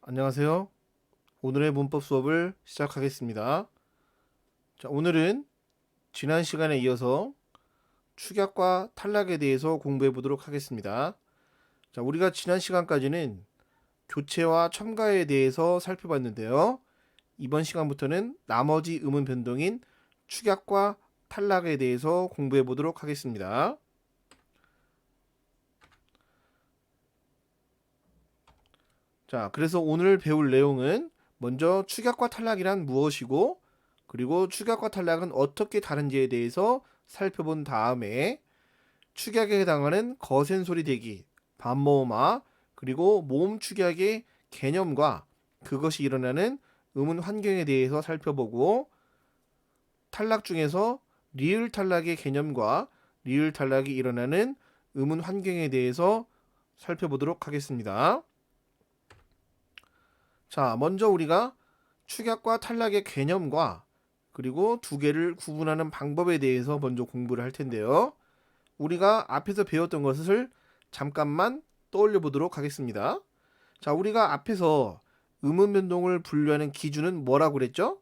안녕하세요. 오늘의 문법 수업을 시작하겠습니다. 자, 오늘은 지난 시간에 이어서 축약과 탈락에 대해서 공부해 보도록 하겠습니다. 자, 우리가 지난 시간까지는 교체와 첨가에 대해서 살펴봤는데요. 이번 시간부터는 나머지 음운 변동인 축약과 탈락에 대해서 공부해 보도록 하겠습니다. 자, 그래서 오늘 배울 내용은 먼저 축약과 탈락이란 무엇이고, 그리고 축약과 탈락은 어떻게 다른지에 대해서 살펴본 다음에 축약에 해당하는 거센 소리 대기, 반모음화, 그리고 모음 축약의 개념과 그것이 일어나는 음운 환경에 대해서 살펴보고, 탈락 중에서 리을 탈락의 개념과 리을 탈락이 일어나는 음운 환경에 대해서 살펴보도록 하겠습니다. 자, 먼저 우리가 축약과 탈락의 개념과 그리고 두 개를 구분하는 방법에 대해서 먼저 공부를 할 텐데요. 우리가 앞에서 배웠던 것을 잠깐만 떠올려 보도록 하겠습니다. 자, 우리가 앞에서 음운 변동을 분류하는 기준은 뭐라고 그랬죠?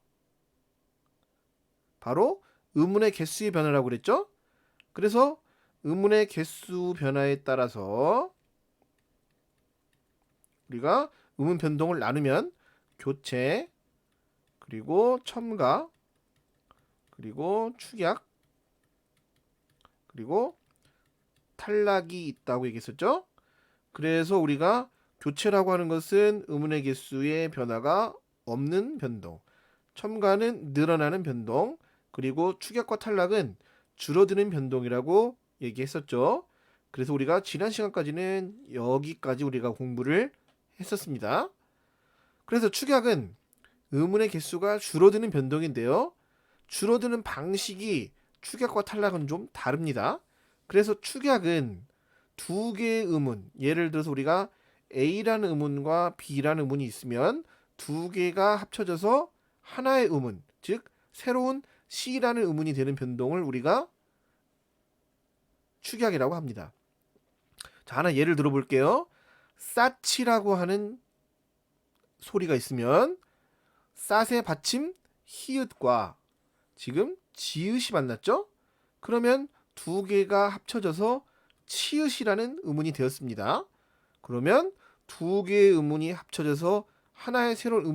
바로 음운의 개수의 변화라고 그랬죠? 그래서 음운의 개수 변화에 따라서 우리가 음운 변동을 나누면 교체, 그리고 첨가, 그리고 축약, 그리고 탈락이 있다고 얘기했었죠. 그래서 우리가 교체라고 하는 것은 음운의 개수의 변화가 없는 변동, 첨가는 늘어나는 변동, 그리고 축약과 탈락은 줄어드는 변동이라고 얘기했었죠. 그래서 우리가 지난 시간까지는 여기까지 우리가 공부를 했었습니다. 그래서 축약은 음운의 개수가 줄어드는 변동인데요. 줄어드는 방식이 축약과 탈락은 좀 다릅니다. 그래서 축약은 두 개의 음운, 예를 들어서 우리가 A라는 음운과 B라는 음운이 있으면 두 개가 합쳐져서 하나의 음운, 즉 새로운 C라는 음운이 되는 변동을 우리가 축약이라고 합니다. 자, 하나 예를 들어볼게요. 싸치라고 하는 소리가 있으면 쌌의 받침 히읗과 지금 지읒이 만났죠? 그러면 두 개가 합쳐져서 치읓이라는 음운이 되었습니다. 그러면 두 개의 음운이 합쳐져서 하나의 새로운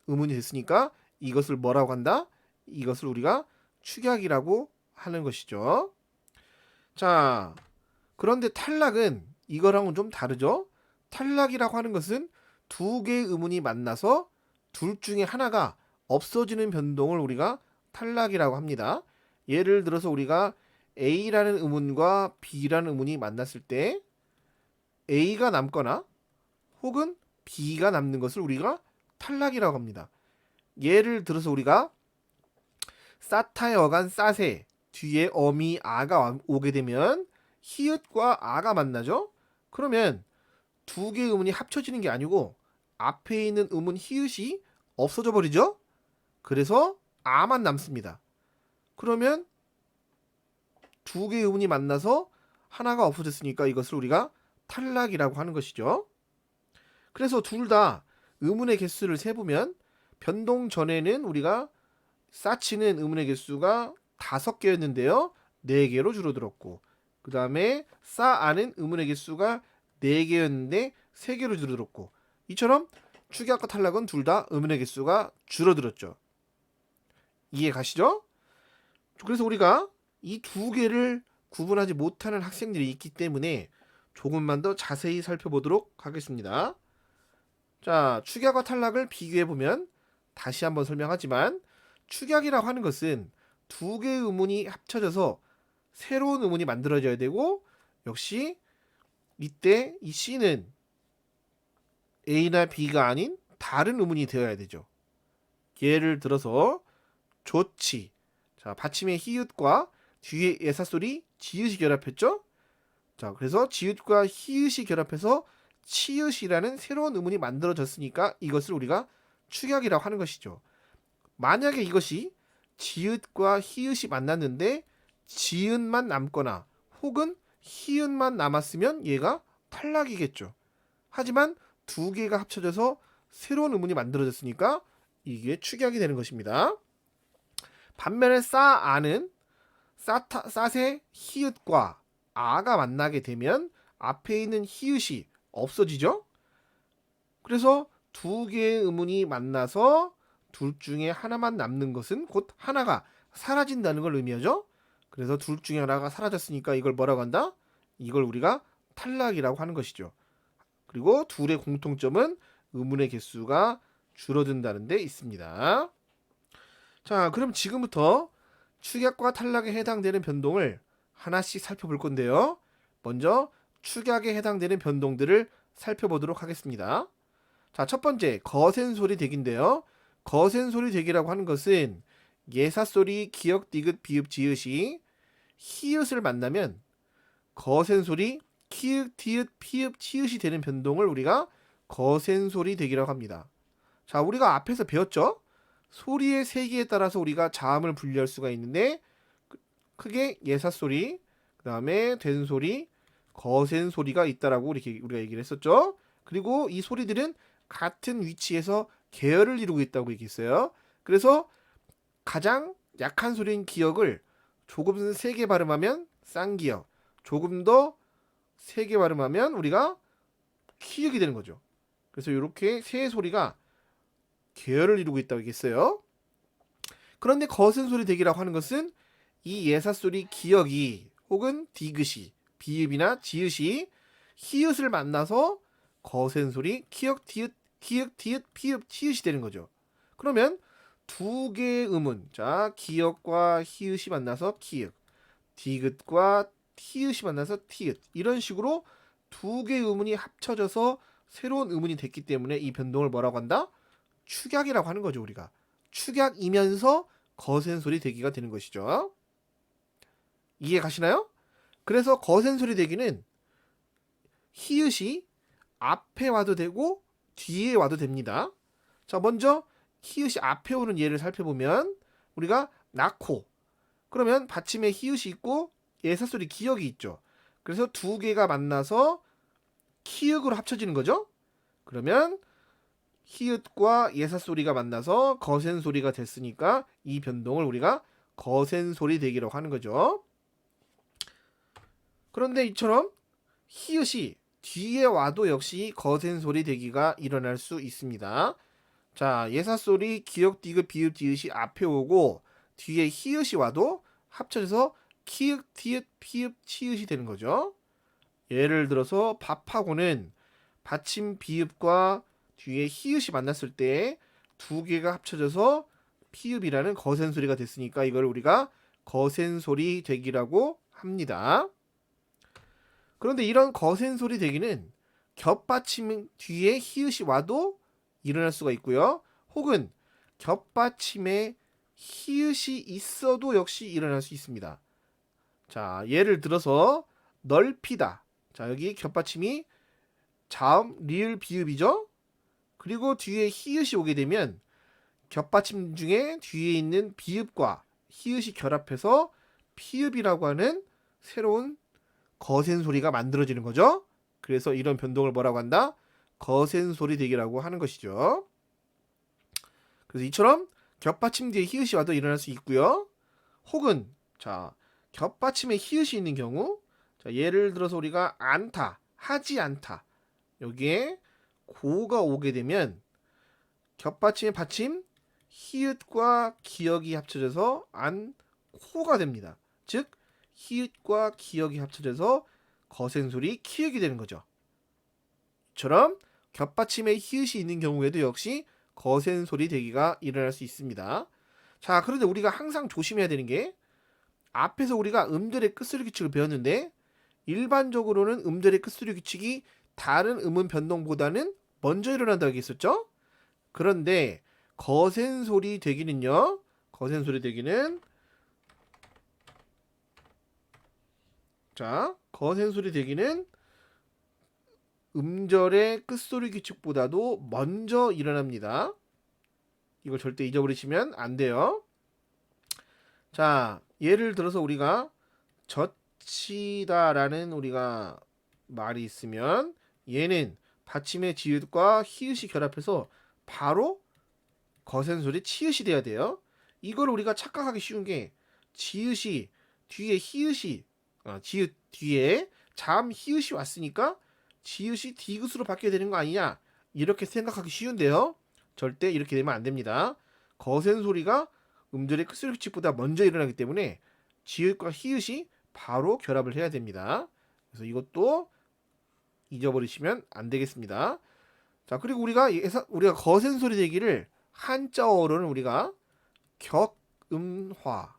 음운이 됐으니까 이것을 뭐라고 한다? 이것을 우리가 축약이라고 하는 것이죠. 자, 그런데 탈락은 이거랑은 좀 다르죠? 탈락이라고 하는 것은 두 개의 음운이 만나서 둘 중에 하나가 없어지는 변동을 우리가 탈락이라고 합니다. 예를 들어서 우리가 A라는 음운과 B라는 음운이 만났을 때 A가 남거나 혹은 B가 남는 것을 우리가 탈락이라고 합니다. 예를 들어서 우리가 싸타의 어간 싸세 뒤에 어미 아가 오게 되면 히읗과 아가 만나죠? 그러면 두 개의 음운이 합쳐지는 게 아니고 앞에 있는 음운 히읗이 없어져 버리죠? 그래서 아만 남습니다. 그러면 두 개의 음운이 만나서 하나가 없어졌으니까 이것을 우리가 탈락이라고 하는 것이죠. 그래서 둘 다 음운의 개수를 세보면 변동 전에는 우리가 싸치는 음운의 개수가 5개였는데요. 4개로 줄어들었고, 그 다음에 싸아는 음운의 개수가 4개였는데 3개로 줄어들었고, 이처럼 축약과 탈락은 둘 다 음운의 개수가 줄어들었죠. 이해 가시죠? 그래서 우리가 이 두 개를 구분하지 못하는 학생들이 있기 때문에 조금만 더 자세히 살펴보도록 하겠습니다. 자, 축약과 탈락을 비교해 보면 다시 한번 설명하지만 축약이라고 하는 것은 두 개의 음운이 합쳐져서 새로운 음운이 만들어져야 되고, 역시 이때 이 C는 A나 B가 아닌 다른 음운이 되어야 되죠. 예를 들어서 좋지. 자, 받침의 히읗과 뒤에 예사소리 지읒이 결합했죠? 자, 그래서 지읒과 히읗이 결합해서 치읓이라는 새로운 음운이 만들어졌으니까 이것을 우리가 축약이라고 하는 것이죠. 만약에 이것이 지읒과 히읗이 만났는데 지읒만 남거나 혹은 히읗만 남았으면 얘가 탈락이겠죠. 하지만 두 개가 합쳐져서 새로운 음운이 만들어졌으니까 이게 축약이 되는 것입니다. 반면에 싸아는 쌌의 히읗과 아가 만나게 되면 앞에 있는 히읗이 없어지죠. 그래서 두 개의 음운이 만나서 둘 중에 하나만 남는 것은 곧 하나가 사라진다는 걸 의미하죠. 그래서 둘 중에 하나가 사라졌으니까 이걸 뭐라고 한다? 이걸 우리가 탈락이라고 하는 것이죠. 그리고 둘의 공통점은 음운의 개수가 줄어든다는 데 있습니다. 자, 그럼 지금부터 축약과 탈락에 해당되는 변동을 하나씩 살펴볼 건데요. 먼저 축약에 해당되는 변동들을 살펴보도록 하겠습니다. 자, 첫 번째 거센소리 대기인데요. 거센소리 대기라고 하는 것은 예사소리, 기역, 디귿, 비읍, 지읒이 히읗을 만나면 거센소리, 키읔, 디귿, 피읍, 치읓이 되는 변동을 우리가 거센소리 대기라고 합니다. 자, 우리가 앞에서 배웠죠? 소리의 세기에 따라서 우리가 자음을 분류할 수가 있는데 크게 예사소리, 그 다음에 된소리, 거센소리가 있다라고 이렇게 우리가 얘기를 했었죠. 그리고 이 소리들은 같은 위치에서 계열을 이루고 있다고 얘기했어요. 그래서 가장 약한 소리인 기역을 조금 세게 발음하면 쌍기역, 조금 더 세게 발음하면 우리가 키읔이 되는 거죠. 그래서 이렇게 세 소리가 계열을 이루고 있다고 얘기했어요. 그런데 거센 소리 대기라고 하는 것은 이 예사소리 기역이 혹은 디귿이 비읍이나 지읒이 히읗을 만나서 거센 소리 키역 디귿 키역 디귿 피읍 치읓이 되는 거죠. 그러면 두 개의 음운, 자 기역과 히읗이 만나서 키역, 디귿과 티읕이 만나서 티읕, 이런 식으로 두 개의 음운이 합쳐져서 새로운 음운이 됐기 때문에 이 변동을 뭐라고 한다? 축약이라고 하는 거죠. 우리가 축약이면서 거센 소리 대기가 되는 것이죠. 이해 가시나요? 그래서 거센 소리 대기는 히읗이 앞에 와도 되고 뒤에 와도 됩니다. 자, 먼저 히읗이 앞에 오는 예를 살펴보면 우리가 낳고, 그러면 받침에 히읗이 있고 예사소리 기역이 있죠. 그래서 두 개가 만나서 키읔으로 합쳐지는 거죠. 그러면 히읗과 예사소리가 만나서 거센 소리가 됐으니까 이 변동을 우리가 거센 소리 대기라고 하는 거죠. 그런데 이처럼 히읗이 뒤에 와도 역시 거센 소리 대기가 일어날 수 있습니다. 자, 예사소리, 기역, 디귿, 비읍, 지읒이 앞에 오고 뒤에 히읗이 와도 합쳐져서 키읔, 디귿, 피읍, 치읓이 되는 거죠. 예를 들어서 밥하고는 받침 비읍과 뒤에 히읗이 만났을 때 두 개가 합쳐져서 피읍이라는 거센 소리가 됐으니까 이걸 우리가 거센 소리 대기라고 합니다. 그런데 이런 거센 소리 대기는 겹받침 뒤에 히읗이 와도 일어날 수가 있고요. 혹은 겹받침에 히읗이 있어도 역시 일어날 수 있습니다. 자, 예를 들어서 넓히다. 자, 여기 겹받침이 자음, 리을, 비읍이죠. 그리고 뒤에 히읗이 오게 되면 겹받침 중에 뒤에 있는 비읍과 히읗이 결합해서 피읍이라고 하는 새로운 거센 소리가 만들어지는 거죠. 그래서 이런 변동을 뭐라고 한다? 거센 소리 대기라고 하는 것이죠. 그래서 이처럼 겹받침 뒤에 히읗이 와도 일어날 수 있고요. 혹은 자, 겹받침에 히읗이 있는 경우, 자, 예를 들어서 우리가 않다, 하지 않다, 여기에 고가 오게 되면 겹받침의 받침 히읗과 기역이 합쳐져서 안코가 됩니다. 즉 히읗과 기역이 합쳐져서 거센 소리 키읔이 되는 거죠. 이처럼 겹받침에 히읗이 있는 경우에도 역시 거센 소리 대기가 일어날 수 있습니다. 자, 그런데 우리가 항상 조심해야 되는 게, 앞에서 우리가 음절의 끝소리 규칙을 배웠는데 일반적으로는 음절의 끝소리 규칙이 다른 음운 변동보다는 먼저 일어난다고 했었죠. 그런데 거센 소리 대기는요, 거센 소리 대기는 자, 거센 소리 대기는 음절의 끝소리 규칙보다도 먼저 일어납니다. 이걸 절대 잊어버리시면 안 돼요. 자, 예를 들어서 우리가 젖히다라는 우리가 말이 있으면 얘는 받침의 지읒과 히읗이 결합해서 바로 거센 소리 치읓이 돼야 돼요. 이걸 우리가 착각하기 쉬운 게 지읒이 뒤에 히읗이 지읒 뒤에 잠 히읗이 왔으니까 지읒이 디귿으로 바뀌어야 되는 거 아니냐 이렇게 생각하기 쉬운데요. 절대 이렇게 되면 안 됩니다. 거센 소리가 음절의 끝소리 빛보다 먼저 일어나기 때문에 지읒과 히읗이 바로 결합을 해야 됩니다. 그래서 이것도 잊어버리시면 안 되겠습니다. 자, 그리고 우리가 거센 소리 대기를 한자어로는 우리가 격음화,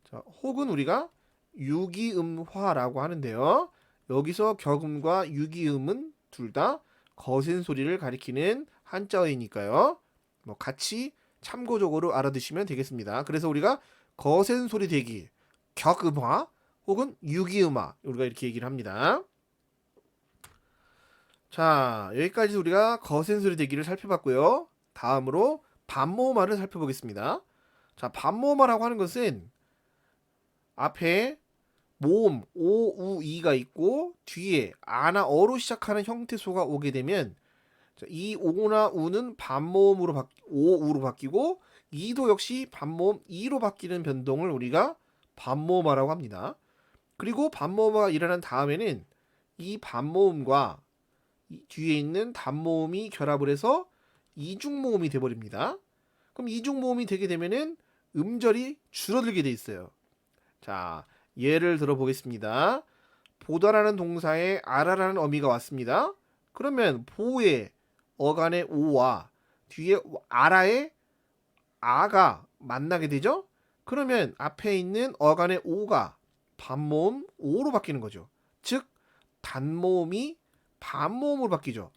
자, 혹은 우리가 유기음화라고 하는데요. 여기서 격음과 유기음은 둘 다 거센 소리를 가리키는 한자어이니까요. 뭐 같이 참고적으로 알아두시면 되겠습니다. 그래서 우리가 거센 소리 대기, 격음화 혹은 유기음화 우리가 이렇게 얘기를 합니다. 자, 여기까지 우리가 거센 소리 대기를 살펴봤고요. 다음으로 반모음화를 살펴보겠습니다. 자, 반모음화라고 하는 것은 앞에 모음 오, 우, 이가 있고 뒤에 아나 어로 시작하는 형태소가 오게 되면 이 오나 우는 반모음으로 오, 우로 바뀌고 이도 역시 반모음 이로 바뀌는 변동을 우리가 반모음화라고 합니다. 그리고 반모음화가 일어난 다음에는 이 반모음과 뒤에 있는 단모음이 결합을 해서 이중모음이 돼버립니다. 그럼 이중모음이 되게 되면은 음절이 줄어들게 돼 있어요. 자, 예를 들어 보겠습니다. 보다라는 동사에 아라라는 어미가 왔습니다. 그러면 보의 어간의 오와 뒤에 아라의 아가 만나게 되죠. 그러면 앞에 있는 어간의 오가 반모음 오로 바뀌는 거죠. 즉 단모음이 반모음으로 바뀌죠.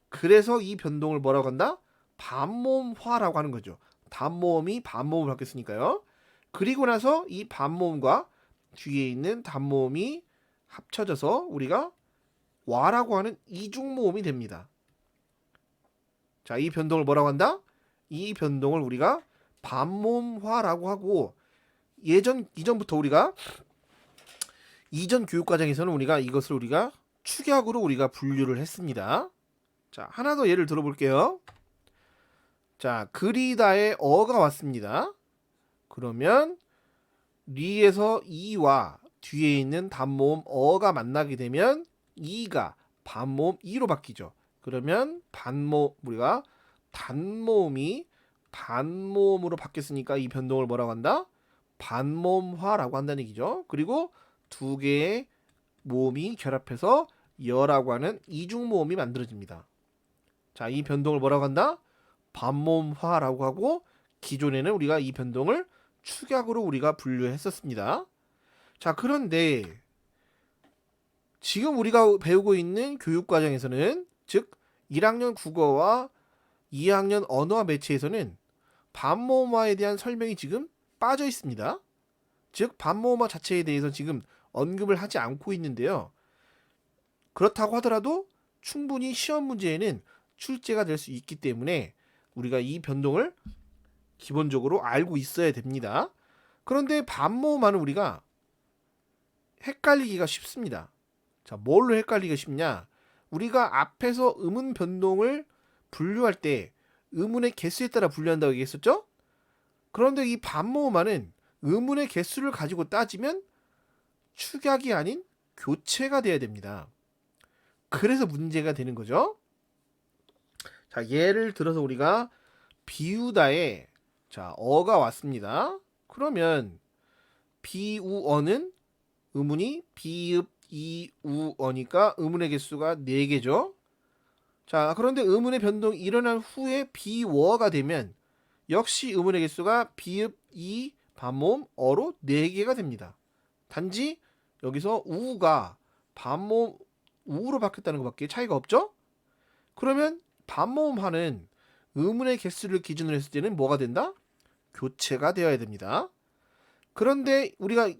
그래서 이 변동을 뭐라고 한다? 반모음화라고 하는 거죠. 단모음이 반모음으로 바뀌었으니까요. 그리고 나서 이 반모음과 뒤에 있는 단모음이 합쳐져서 우리가 와라고 하는 이중모음이 됩니다. 자, 이 변동을 뭐라고 한다? 이 변동을 우리가 반모음화라고 하고 이전부터 우리가 이전 교육과정에서는 우리가 이것을 우리가 축약으로 우리가 분류를 했습니다. 자, 하나 더 예를 들어볼게요. 자, 그리다의 어가 왔습니다. 그러면 리에서 이와 뒤에 있는 단모음 어가 만나게 되면 이가 반모음 이로 바뀌죠. 그러면 우리가 단모음이 반모음으로 바뀌었으니까 이 변동을 뭐라고 한다? 반모음화라고 한다는 얘기죠. 그리고 두 개의 모음이 결합해서 여라고 하는 이중모음이 만들어집니다. 자, 이 변동을 뭐라고 한다? 반모음화라고 하고 기존에는 우리가 이 변동을 축약으로 우리가 분류했었습니다. 자, 그런데 지금 우리가 배우고 있는 교육과정에서는 즉 1학년 국어와 2학년 언어와 매체에서는 반모음화에 대한 설명이 지금 빠져 있습니다. 즉 반모음화 자체에 대해서 지금 언급을 하지 않고 있는데요. 그렇다고 하더라도 충분히 시험 문제에는 출제가 될 수 있기 때문에 우리가 이 변동을 기본적으로 알고 있어야 됩니다. 그런데 반모음화는 우리가 헷갈리기가 쉽습니다. 자, 뭘로 헷갈리기가 쉽냐? 우리가 앞에서 음운 변동을 분류할 때 음운의 개수에 따라 분류한다고 얘기했었죠? 그런데 이 반모음화는 음운의 개수를 가지고 따지면 축약이 아닌 교체가 돼야 됩니다. 그래서 문제가 되는 거죠. 자, 예를 들어서 우리가 비우다에 자, 어가 왔습니다. 그러면 비우어는 음운이 비읍 이우어니까 음운의 개수가 4개죠. 자, 그런데 음운의 변동이 일어난 후에 비워가 되면 역시 음운의 개수가 비읍 이 반모음 어로 4개가 됩니다. 단지 여기서 우가 반모음 우로 바뀌었다는 것밖에 차이가 없죠? 그러면 반모음화는 음운의 개수를 기준으로 했을 때는 뭐가 된다? 교체가 되어야 됩니다. 그런데 우리가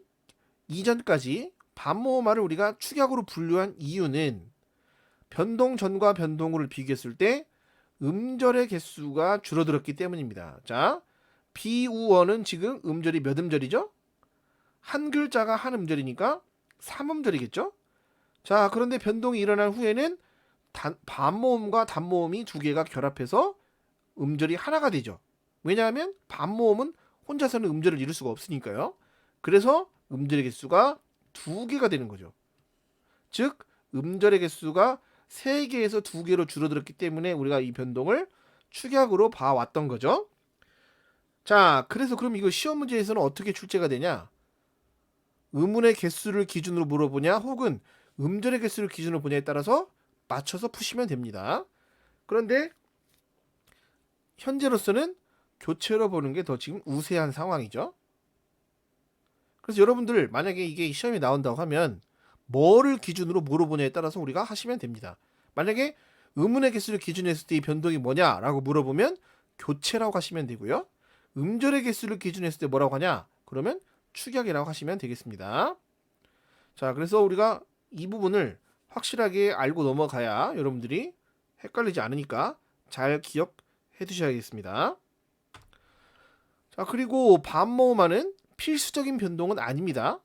이전까지 반모음화를 우리가 축약으로 분류한 이유는 변동 전과 변동 후를 비교했을 때 음절의 개수가 줄어들었기 때문입니다. 자, 비우어는 지금 음절이 몇 음절이죠? 한 글자가 한 음절이니까 3음절이겠죠? 자, 그런데 변동이 일어난 후에는 반모음과 단모음이 두 개가 결합해서 음절이 하나가 되죠. 왜냐하면 반모음은 혼자서는 음절을 이룰 수가 없으니까요. 그래서 음절의 개수가 2개가 되는 거죠. 즉 음절의 개수가 3개에서 2개로 줄어들었기 때문에 우리가 이 변동을 축약으로 봐왔던 거죠. 자, 그래서 그럼 이거 시험 문제에서는 어떻게 출제가 되냐? 음운의 개수를 기준으로 물어보냐 혹은 음절의 개수를 기준으로 보냐에 따라서 맞춰서 푸시면 됩니다. 그런데 현재로서는 교체로 보는 게 더 지금 우세한 상황이죠. 그래서 여러분들 만약에 이게 시험에 나온다고 하면 뭐를 기준으로 물어보냐에 따라서 우리가 하시면 됩니다. 만약에 음운의 개수를 기준으로 했을 때 이 변동이 뭐냐라고 물어보면 교체라고 하시면 되고요. 음절의 개수를 기준으로 했을 때 뭐라고 하냐? 그러면 축약이라고 하시면 되겠습니다. 자, 그래서 우리가 이 부분을 확실하게 알고 넘어가야 여러분들이 헷갈리지 않으니까 잘 기억해 두셔야겠습니다. 자, 그리고 반모음하는 필수적인 변동은 아닙니다.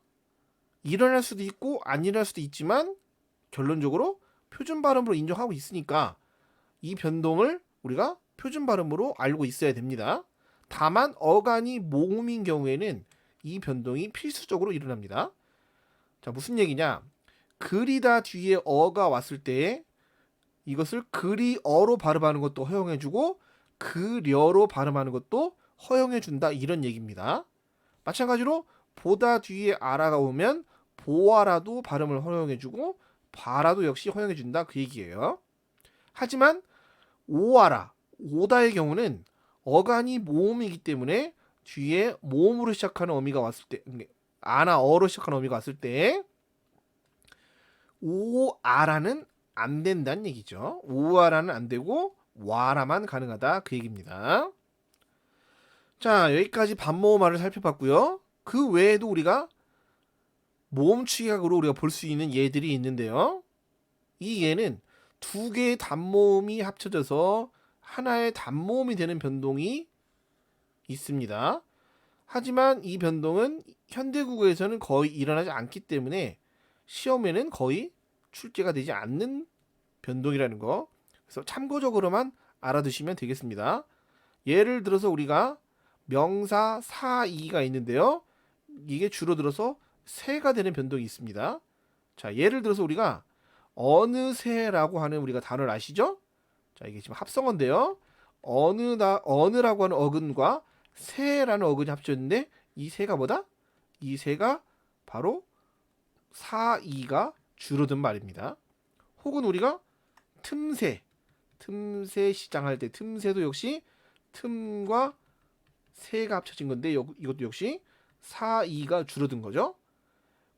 일어날 수도 있고 안 일어날 수도 있지만 결론적으로 표준 발음으로 인정하고 있으니까 이 변동을 우리가 표준 발음으로 알고 있어야 됩니다. 다만 어간이 모음인 경우에는 이 변동이 필수적으로 일어납니다. 자, 무슨 얘기냐? 그리다 뒤에 어가 왔을 때 이것을 그리어로 발음하는 것도 허용해주고 그려로 발음하는 것도 허용해준다 이런 얘기입니다. 마찬가지로 보다 뒤에 아라가 오면 보아라도 발음을 허용해주고 바라도 역시 허용해준다 그 얘기예요. 하지만 오아라, 오다의 경우는 어간이 모음이기 때문에 뒤에 모음으로 시작하는 어미가 왔을 때 아나 어로 시작하는 어미가 왔을 때 오아라는 안 된다는 얘기죠. 오아라는 안 되고 와라만 가능하다 그 얘기입니다. 자, 여기까지 반모음화를 살펴봤고요. 그 외에도 우리가 모음 축약으로 우리가 볼 수 있는 예들이 있는데요. 이 예는 2개의 단모음이 합쳐져서 하나의 단모음이 되는 변동이 있습니다. 하지만 이 변동은 현대국어에서는 거의 일어나지 않기 때문에 시험에는 거의 출제가 되지 않는 변동이라는 거. 그래서 참고적으로만 알아두시면 되겠습니다. 예를 들어서 우리가 명사 사이가 있는데요. 이게 줄어들어서 새가 되는 변동이 있습니다. 자, 예를 들어서 우리가 어느새라고 하는 우리가 단어를 아시죠? 자, 이게 지금 합성어인데요. 어느라고 하는 어근과 새라는 어근이 합쳐졌는데 이 새가 뭐다? 이 새가 바로 사이가 줄어든 말입니다. 혹은 우리가 틈새 시장할 때 틈새도 역시 틈과 새가 합쳐진 건데 이것도 역시 사이가 줄어든 거죠.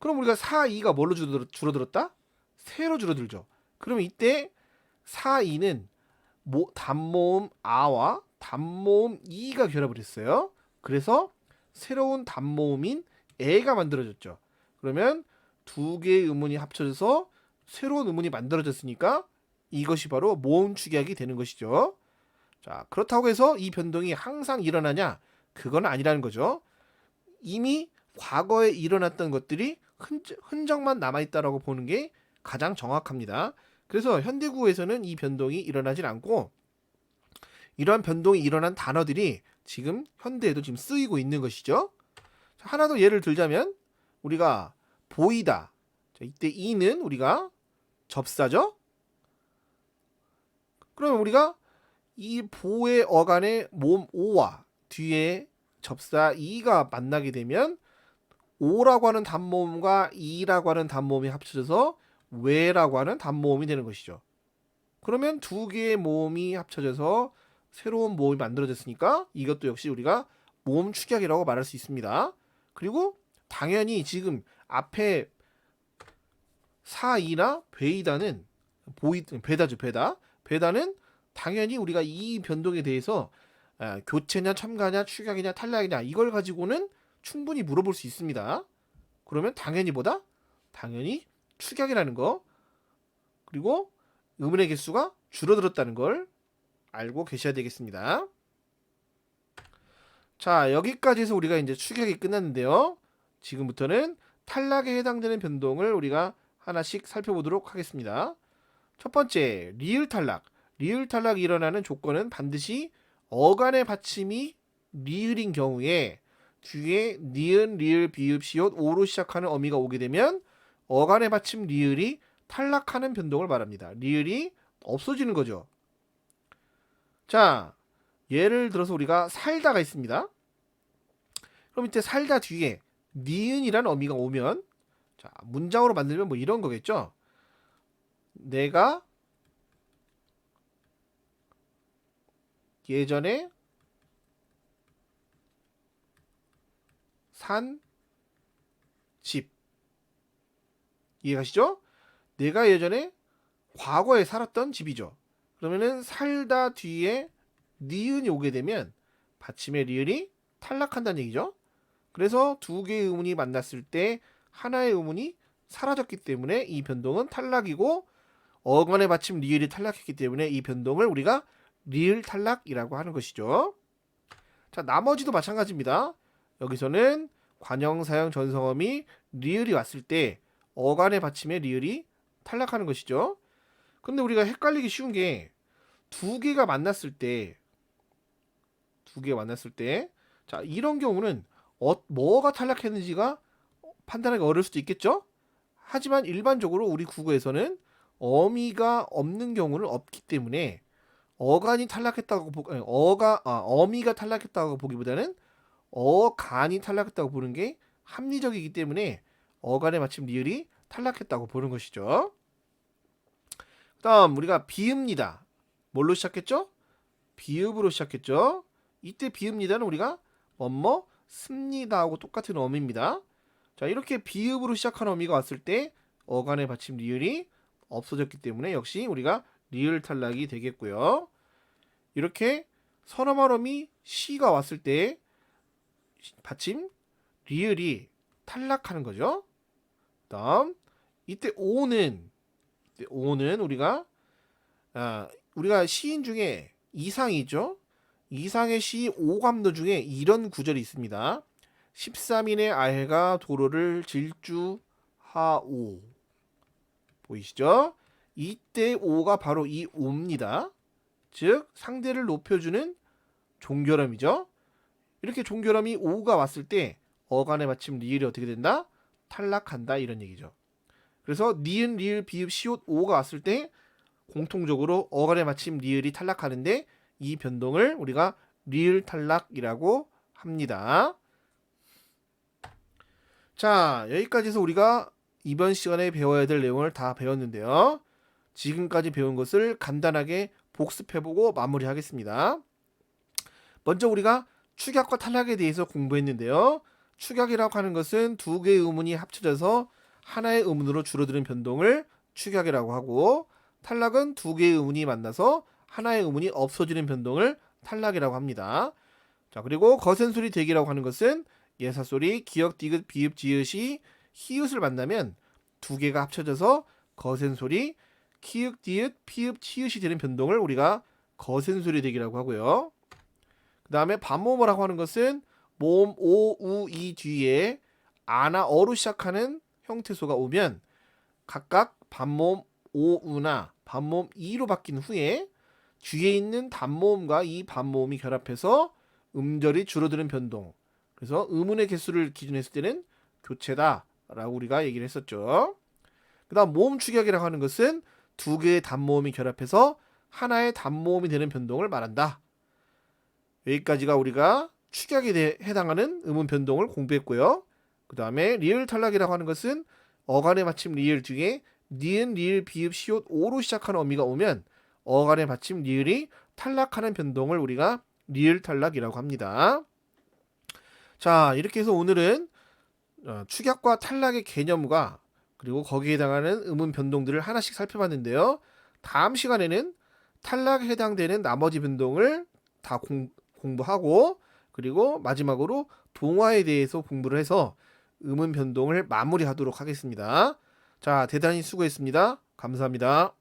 그럼 우리가 사이가 뭘로 줄어들었다? 새로 줄어들죠. 그럼 이때 사이는 단모음 아와 단모음 이가 결합을 했어요. 그래서 새로운 단모음인 에가 만들어졌죠. 그러면 2개의 음운이 합쳐져서 새로운 음운이 만들어졌으니까 이것이 바로 모음 축약이 되는 것이죠. 자, 그렇다고 해서 이 변동이 항상 일어나냐? 그건 아니라는 거죠. 이미 과거에 일어났던 것들이 흔적만 남아있다라고 보는 게 가장 정확합니다. 그래서 현대국어에서는 이 변동이 일어나질 않고 이러한 변동이 일어난 단어들이 지금 현대에도 지금 쓰이고 있는 것이죠. 자, 하나 더 예를 들자면 우리가 보이다. 자, 이때 이는 우리가 접사죠. 그러면 우리가 이 보의 어간의 모음 오와 뒤에 접사 이가 만나게 되면 오라고 하는 단모음과 이라고 하는 단모음이 합쳐져서 외라고 하는 단모음이 되는 것이죠. 그러면 2개의 모음이 합쳐져서 새로운 모음이 만들어졌으니까 이것도 역시 우리가 모음 축약이라고 말할 수 있습니다. 그리고 당연히 지금 앞에 사이나 베이다는 베다죠. 베다는 당연히 우리가 이 변동에 대해서 교체냐 첨가냐 축약이냐 탈락이냐 이걸 가지고는 충분히 물어볼 수 있습니다. 그러면 당연히 뭐다? 당연히 축약이라는 거 그리고 음운의 개수가 줄어들었다는 걸 알고 계셔야 되겠습니다. 자, 여기까지 해서 우리가 이제 축약이 끝났는데요. 지금부터는 탈락에 해당되는 변동을 우리가 하나씩 살펴보도록 하겠습니다. 첫 번째, 리을 탈락. 리을 탈락이 일어나는 조건은 반드시 어간의 받침이 리을인 경우에 뒤에 니은, 리을, 비읍, 시옷, 오로 시작하는 어미가 오게 되면 어간의 받침 리을이 탈락하는 변동을 말합니다. 리을이 없어지는 거죠. 자, 예를 들어서 우리가 살다가 있습니다. 그럼 이때 살다 뒤에 니은이라는 어미가 오면, 자, 문장으로 만들면 뭐 이런 거겠죠. 내가 예전에 산 집. 이해가시죠? 내가 예전에 과거에 살았던 집이죠. 그러면은 살다 뒤에 니은이 오게 되면 받침의 리을이 탈락한다는 얘기죠. 그래서 두 개의 의문이 만났을 때 하나의 의문이 사라졌기 때문에 이 변동은 탈락이고, 어간의 받침 리을이 탈락했기 때문에 이 변동을 우리가 리을 탈락이라고 하는 것이죠. 자, 나머지도 마찬가지입니다. 여기서는 관형, 사형, 전성어미 리을이 왔을 때 어간의 받침의 리을이 탈락하는 것이죠. 근데 우리가 헷갈리기 쉬운 게 두 개가 만났을 때, 자, 이런 경우는 뭐가 탈락했는지가 판단하기 어려울 수도 있겠죠. 하지만 일반적으로 우리 국어에서는 어미가 없는 경우는 없기 때문에 어간이 탈락했다고 어미가 탈락했다고 보기보다는 어간이 탈락했다고 보는 게 합리적이기 때문에 어간의 받침 리을이 탈락했다고 보는 것이죠. 그다음 우리가 비읍니다. 뭘로 시작했죠? 비읍으로 시작했죠. 이때 비읍니다는 우리가 뭐뭐 습니다하고 똑같은 어미입니다. 자, 이렇게 비읍으로 시작한 어미가 왔을 때 어간의 받침 리을이 없어졌기 때문에 역시 우리가 리을 탈락이 되겠고요. 이렇게 선어말 어미 시가 왔을 때 받침 리을이 탈락하는 거죠. 다음 이때 오는 우리가 시인 중에 이상이죠. 이상의 시 오감도 중에 이런 구절이 있습니다. 13인의 아해가 도로를 질주하오. 보이시죠? 이때 오가 바로 이 오입니다. 즉 상대를 높여주는 종결음이죠. 이렇게 종결음이 오가 왔을 때 어간의 받침 리을이 어떻게 된다? 탈락한다, 이런 얘기죠. 그래서 니은, 리을, 비읍, 시옷, 오가 왔을 때 공통적으로 어간의 받침 리을이 탈락하는데 이 변동을 우리가 리을 탈락이라고 합니다. 자, 여기까지 해서 우리가 이번 시간에 배워야 될 내용을 다 배웠는데요. 지금까지 배운 것을 간단하게 복습해보고 마무리하겠습니다. 먼저 우리가 축약과 탈락에 대해서 공부했는데요. 축약이라고 하는 것은 두 개의 의문이 합쳐져서 하나의 의문으로 줄어드는 변동을 축약이라고 하고, 탈락은 두 개의 의문이 만나서 하나의 의문이 없어지는 변동을 탈락이라고 합니다. 자, 그리고 거센소리 대기라고 하는 것은 예사소리, 기역, 디귿, 비읍, 지읒이 히읗을 만나면 두 개가 합쳐져서 거센소리, 키읔, 디귿, 피읍, 치읓이 되는 변동을 우리가 거센소리 대기라고 하고요. 그 다음에 반모음어라고 하는 것은 모음 오, 우, 이 뒤에 아나 어로 시작하는 형태소가 오면 각각 반모음 오, 우나 반모음 이로 바뀐 후에 뒤에 있는 단모음과 이 반모음이 결합해서 음절이 줄어드는 변동. 그래서 의문의 개수를 기준으로 했을 때는 교체다 라고 우리가 얘기를 했었죠. 그 다음 모음 축약이라고 하는 것은 두 개의 단모음이 결합해서 하나의 단모음이 되는 변동을 말한다. 여기까지가 우리가 축약에 해당하는 의문 변동을 공부했고요. 그 다음에 리을 탈락이라고 하는 것은 어간의 받침 리을 뒤에 니은, 리을, 비읍, 시옷, 오로 시작하는 어미가 오면 어간의 받침 리을이 탈락하는 변동을 우리가 리을 탈락이라고 합니다. 자, 이렇게 해서 오늘은 축약과 탈락의 개념과 그리고 거기에 해당하는 의문 변동들을 하나씩 살펴봤는데요. 다음 시간에는 탈락에 해당되는 나머지 변동을 다 공부하고, 그리고 마지막으로 동화에 대해서 공부를 해서 의문 변동을 마무리하도록 하겠습니다. 자, 대단히 수고했습니다. 감사합니다.